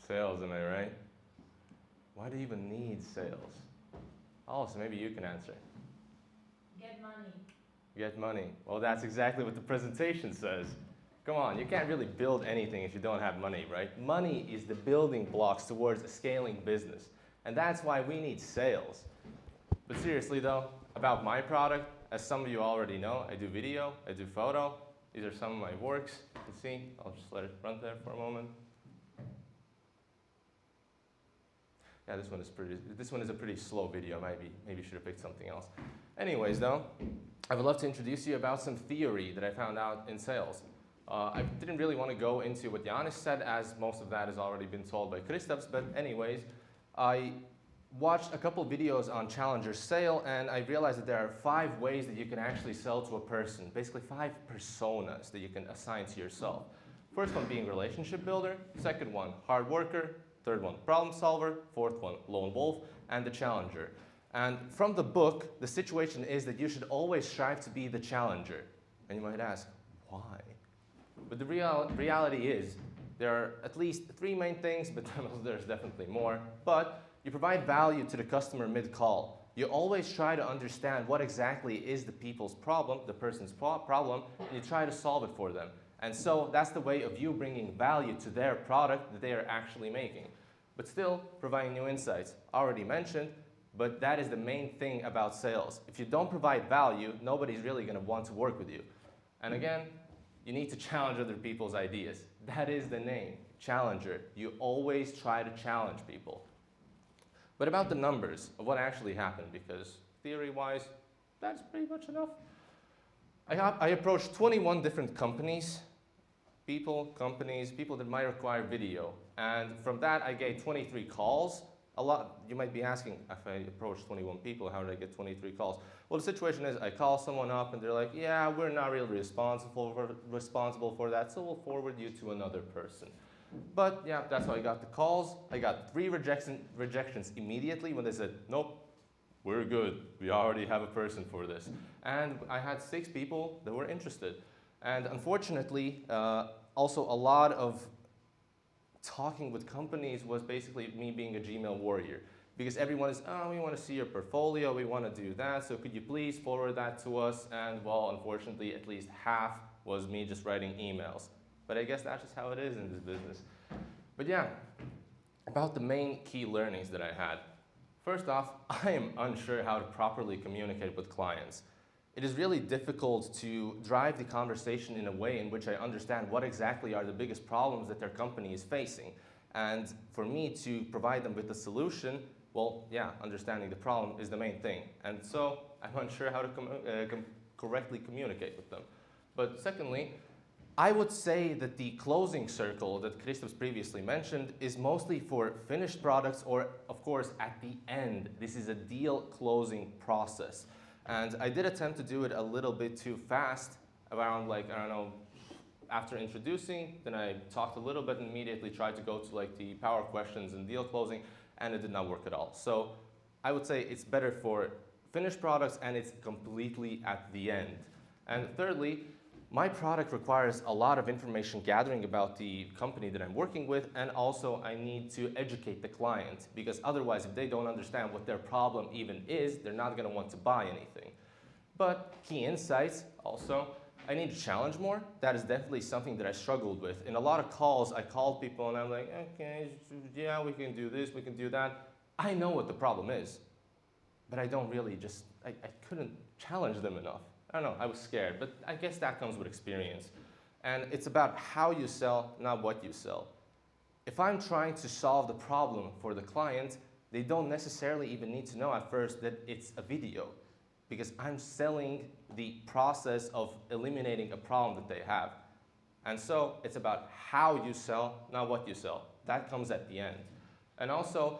Sales, am I right? Why do you even need sales? Also, maybe you can answer. Get money. Get money. Well, that's exactly what the presentation says. Come on, you can't really build anything if you don't have money, right? Money is the building blocks towards a scaling business. And that's why we need sales. But seriously though, about my product, as some of you already know, I do video, I do photo. These are some of my works. You can see, I'll just let it run there for a moment. Yeah, this one is a pretty slow video. Maybe should have picked something else. Anyways though, I would love to introduce you about some theory that I found out in sales. I didn't really want to go into what Janis said, as most of that has already been told by Kristaps, but anyways, I watched a couple videos on Challenger Sale, and I realized that there are 5 ways that you can actually sell to a person, basically 5 personas that you can assign to yourself. First one being relationship builder, second one, hard worker, third one, problem solver, fourth one, lone wolf, and the challenger. And from the book, the situation is that you should always strive to be the challenger. And you might ask, why? But the reality is, there are at least 3 main things, but there's definitely more. But you provide value to the customer mid-call. You always try to understand what exactly is the person's problem, and you try to solve it for them. And so that's the way of you bringing value to their product that they are actually making. But still, providing new insights. Already mentioned, but that is the main thing about sales. If you don't provide value, nobody's really going to want to work with you. And again, you need to challenge other people's ideas. That is the name, challenger. You always try to challenge people. But about the numbers of what actually happened, because theory-wise, that's pretty much enough. I approached 21 different companies, people that might require video. And from that, I gave 23 calls. You might be asking, if I approached 21 people, how did I get 23 calls? Well, the situation is I call someone up and they're like, yeah, we're not really responsible for that, so we'll forward you to another person. But yeah, that's how I got the calls. I got 3 rejections immediately when they said, nope, we're good. We already have a person for this. And I had 6 people that were interested. And unfortunately, also a lot of talking with companies was basically me being a Gmail warrior. Because everyone is, oh, we want to see your portfolio, we want to do that, so could you please forward that to us? And well, unfortunately, at least half was me just writing emails. But I guess that's just how it is in this business. But yeah, about the main key learnings that I had. First off, I am unsure how to properly communicate with clients. It is really difficult to drive the conversation in a way in which I understand what exactly are the biggest problems that their company is facing. And for me to provide them with a solution, well, yeah, understanding the problem is the main thing. And so I'm unsure how to correctly communicate with them. But secondly, I would say that the closing circle that Kristaps previously mentioned is mostly for finished products, or of course at the end. This is a deal closing process. And I did attempt to do it a little bit too fast, around like, I don't know, after introducing, then I talked a little bit and immediately tried to go to like the power questions and deal closing, and it did not work at all. So I would say it's better for finished products and it's completely at the end. And thirdly, my product requires a lot of information gathering about the company that I'm working with, and also I need to educate the client, because otherwise if they don't understand what their problem even is, they're not going to want to buy anything. But key insights also, I need to challenge more. That is definitely something that I struggled with. In a lot of calls, I called people and I'm like, okay, yeah, we can do this, we can do that. I know what the problem is, but I don't really I couldn't challenge them enough. I don't know, I was scared, but I guess that comes with experience. And it's about how you sell, not what you sell. If I'm trying to solve the problem for the client, they don't necessarily even need to know at first that it's a video, because I'm selling the process of eliminating a problem that they have. And so it's about how you sell, not what you sell. That comes at the end. And also,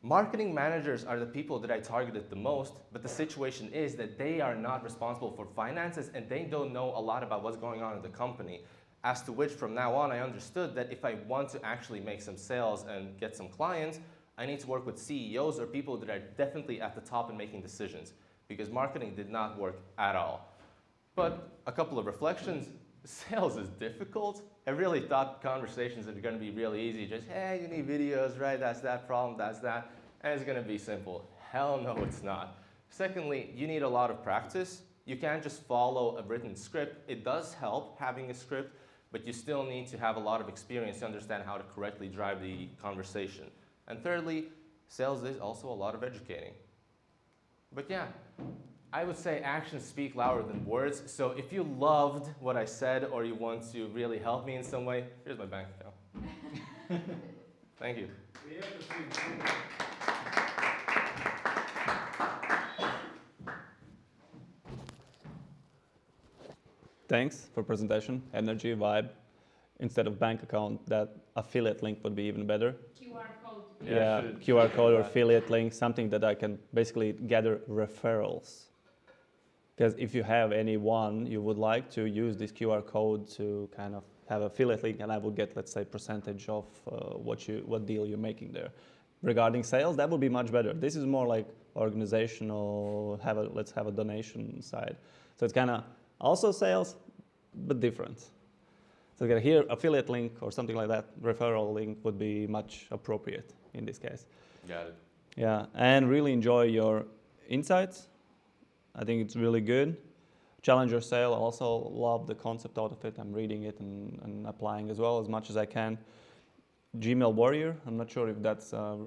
marketing managers are the people that I targeted the most, but the situation is that they are not responsible for finances and they don't know a lot about what's going on in the company. As to which, from now on, I understood that if I want to actually make some sales and get some clients, I need to work with CEOs or people that are definitely at the top in making decisions, because marketing did not work at all. But a couple of reflections. sales is difficult. I really thought conversations are going to be really easy. Just, hey, you need videos, right? That's that problem, that's that. And it's going to be simple. Hell no, it's not. Secondly, you need a lot of practice. You can't just follow a written script. It does help having a script, but you still need to have a lot of experience to understand how to correctly drive the conversation. And thirdly, sales is also a lot of educating. But yeah, I would say actions speak louder than words. So if you loved what I said or you want to really help me in some way, here's my bank account. Thank you. Thanks for presentation, energy, vibe. Instead of bank account, that affiliate link would be even better. QR code. Yeah, should QR do code or that. affiliate link, something that I can basically gather referrals. Because if you have anyone you would like to use this QR code to kind of have affiliate link, and I will get, let's say, percentage of what deal you're making there. Regarding sales, that would be much better. This is more like organizational, let's have a donation side. So it's kind of also sales, but different. So here, affiliate link or something like that, referral link would be much appropriate in this case. Got it. Yeah, and really enjoy your insights. I think it's really good. Challenger sale, also love the concept out of it. I'm reading it and applying as well as much as I can. Gmail warrior, I'm not sure if that's a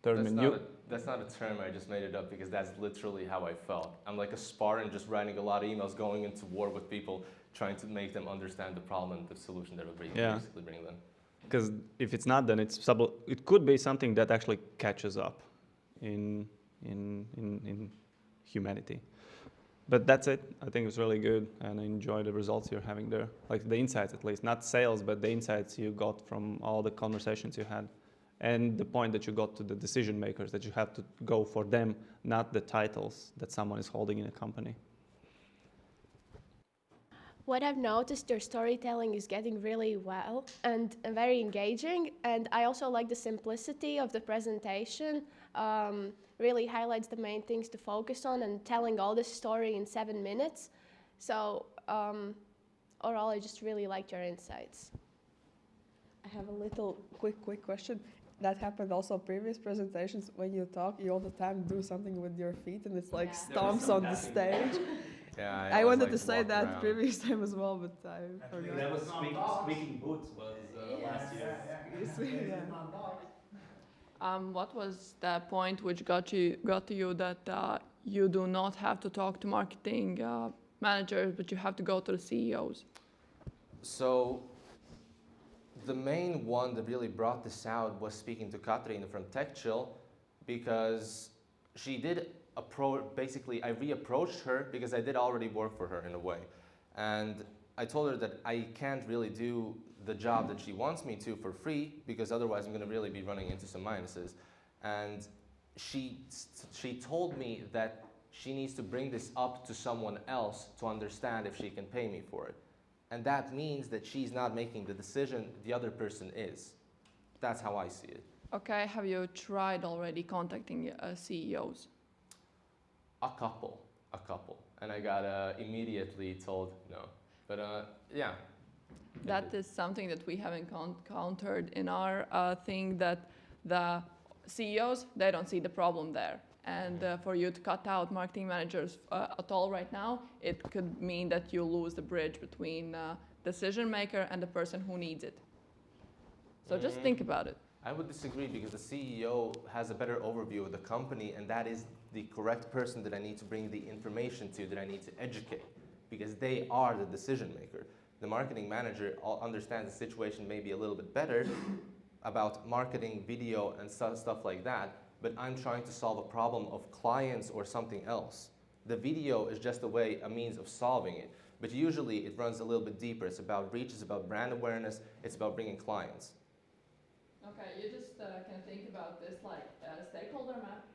term in you. That's not a term, I just made it up because that's literally how I felt. I'm like a Spartan just writing a lot of emails, going into war with people, trying to make them understand the problem and the solution that we're basically bringing them. Because if it's not, then it could be something that actually catches up in humanity. But that's it. I think it's really good, and I enjoy the results you're having there. Like the insights, at least, not sales, but the insights you got from all the conversations you had, and the point that you got to the decision makers, that you have to go for them, not the titles that someone is holding in a company. What I've noticed, your storytelling is getting really well and very engaging. And I also like the simplicity of the presentation. Really highlights the main things to focus on and telling all the story in 7 minutes. So overall, I just really liked your insights. I have a little quick question. That happened also previous presentations. When you talk, you all the time do something with your feet, and it's like Yeah. stomps on the stage. Yeah, I always wanted like to say walk that around. previous time as well, but I forgot. That was Squeaking Boots was last year. What was the point which got to you that you do not have to talk to marketing managers, but you have to go to the CEOs? So the main one that really brought this out was speaking to Katrina from TechChill, because she did basically I reapproached her because I did already work for her in a way. And I told her that I can't really do the job that she wants me to for free, because otherwise I'm going to really be running into some minuses. And she told me that she needs to bring this up to someone else to understand if she can pay me for it. And that means that she's not making the decision, the other person is. That's how I see it. Okay, have you tried already contacting CEOs? A couple. And I got immediately told no. But yeah. That is something that we have encountered in our thing, that the CEOs, they don't see the problem there. And for you to cut out marketing managers at all right now, it could mean that you lose the bridge between decision maker and the person who needs it. So just think about it. I would disagree, because the CEO has a better overview of the company, and that is the correct person that I need to bring the information to, that I need to educate, because they are the decision maker. The marketing manager understands the situation maybe a little bit better about marketing, video, and stuff like that, but I'm trying to solve a problem of clients or something else. The video is just a means of solving it, but usually it runs a little bit deeper. It's about reach, it's about brand awareness, it's about bringing clients. Okay, you just can think about this like a stakeholder map.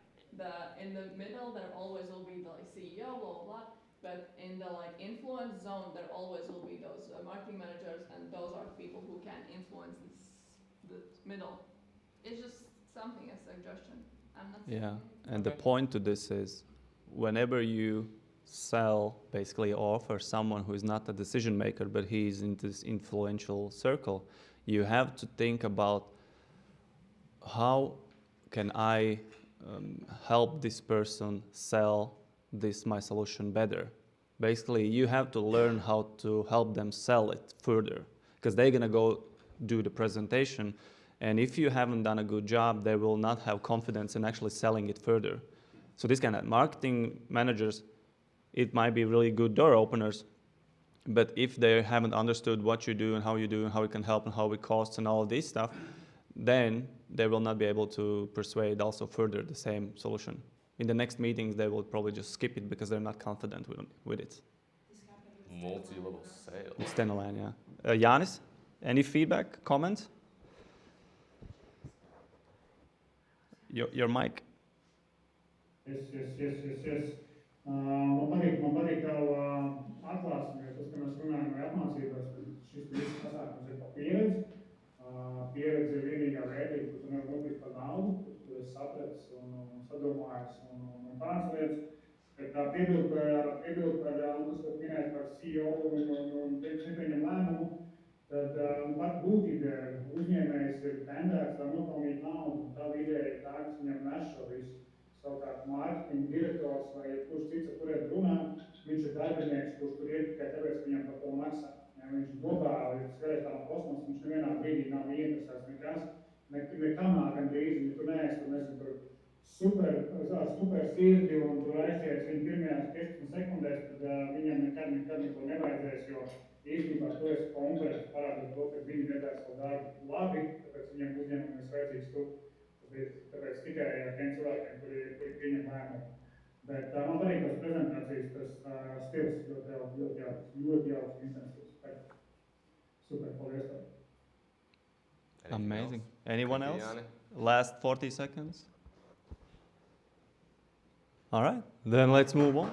In the middle, there always will be the CEO, blah, blah, blah. But in the influence zone, there always will be those marketing managers, and those are people who can influence this middle. It's just something, a suggestion. I'm not saying Yeah, anything. and the Okay. point to this is, whenever you sell basically or offer someone who is not a decision maker but he is in this influential circle, you have to think about how can I help this person sell this my solution better. Basically, you have to learn how to help them sell it further because they're gonna go do the presentation, and if you haven't done a good job, they will not have confidence in actually selling it further. So this kind of marketing managers, it might be really good door openers, but if they haven't understood what you do and how you do and how it can help and how it costs and all of this stuff, then they will not be able to persuade also further the same solution. In the next meetings, they will probably just skip it because they're not confident with it. Multi-level sales. It's 10 line, yeah. Yanis, any feedback, comments? Your mic. Yes. Man patīk tava atklāsme, jo tas, ka mēs runājam vai apmācībās, tad šis viss pasākums ir pa pieredzi. Pieredze ir vienīgā vērtība, ko tu nevar nopirkt par naudu, ko tu esi sapratis un sadomājis un tādas lietas. Bet tā piebildu par Lukas, ko minēt par CEO un nepieņem lēmumu, tad pat būtībā uzņēmējs ir tendēts, lai nopelnītu naudu, un tava ideja ir tā, kas viņam nes šo visu. Savukārt mārketinga direktors vai jebkurš cits, ar kuriem runā, viņš ir darbinieks, kurš tur iet tikai tāpēc, ka viņam par to maksā. Ja viņš nobāli, ja skaties tā no kosmosa, viņš nevienā brīdī nav ieinteresēts nekas, nekamā gandrīz, ja tu neesi, tur nezinu, tur super sirdi un tur aizķēries viņa pirmajās 15 sekundēs, tad viņam nekad neko nevajadzēs, jo īstenībā tu esi konkurents parādot to, ka viņi nedara savu darbu labi, tāpēc viņam uzņēmumiem ir vajadzīgs tu. Tāpēc tikai tiem cilvēkiem, kuri pieņem lēmumu. Bet man patīk tās prezentācijas, tas stils ļoti jauks, intensīvs. Super, paldies tev. Amazing. Anyone Thank you, else? Yanni. Last 40 seconds. All right, then let's move on.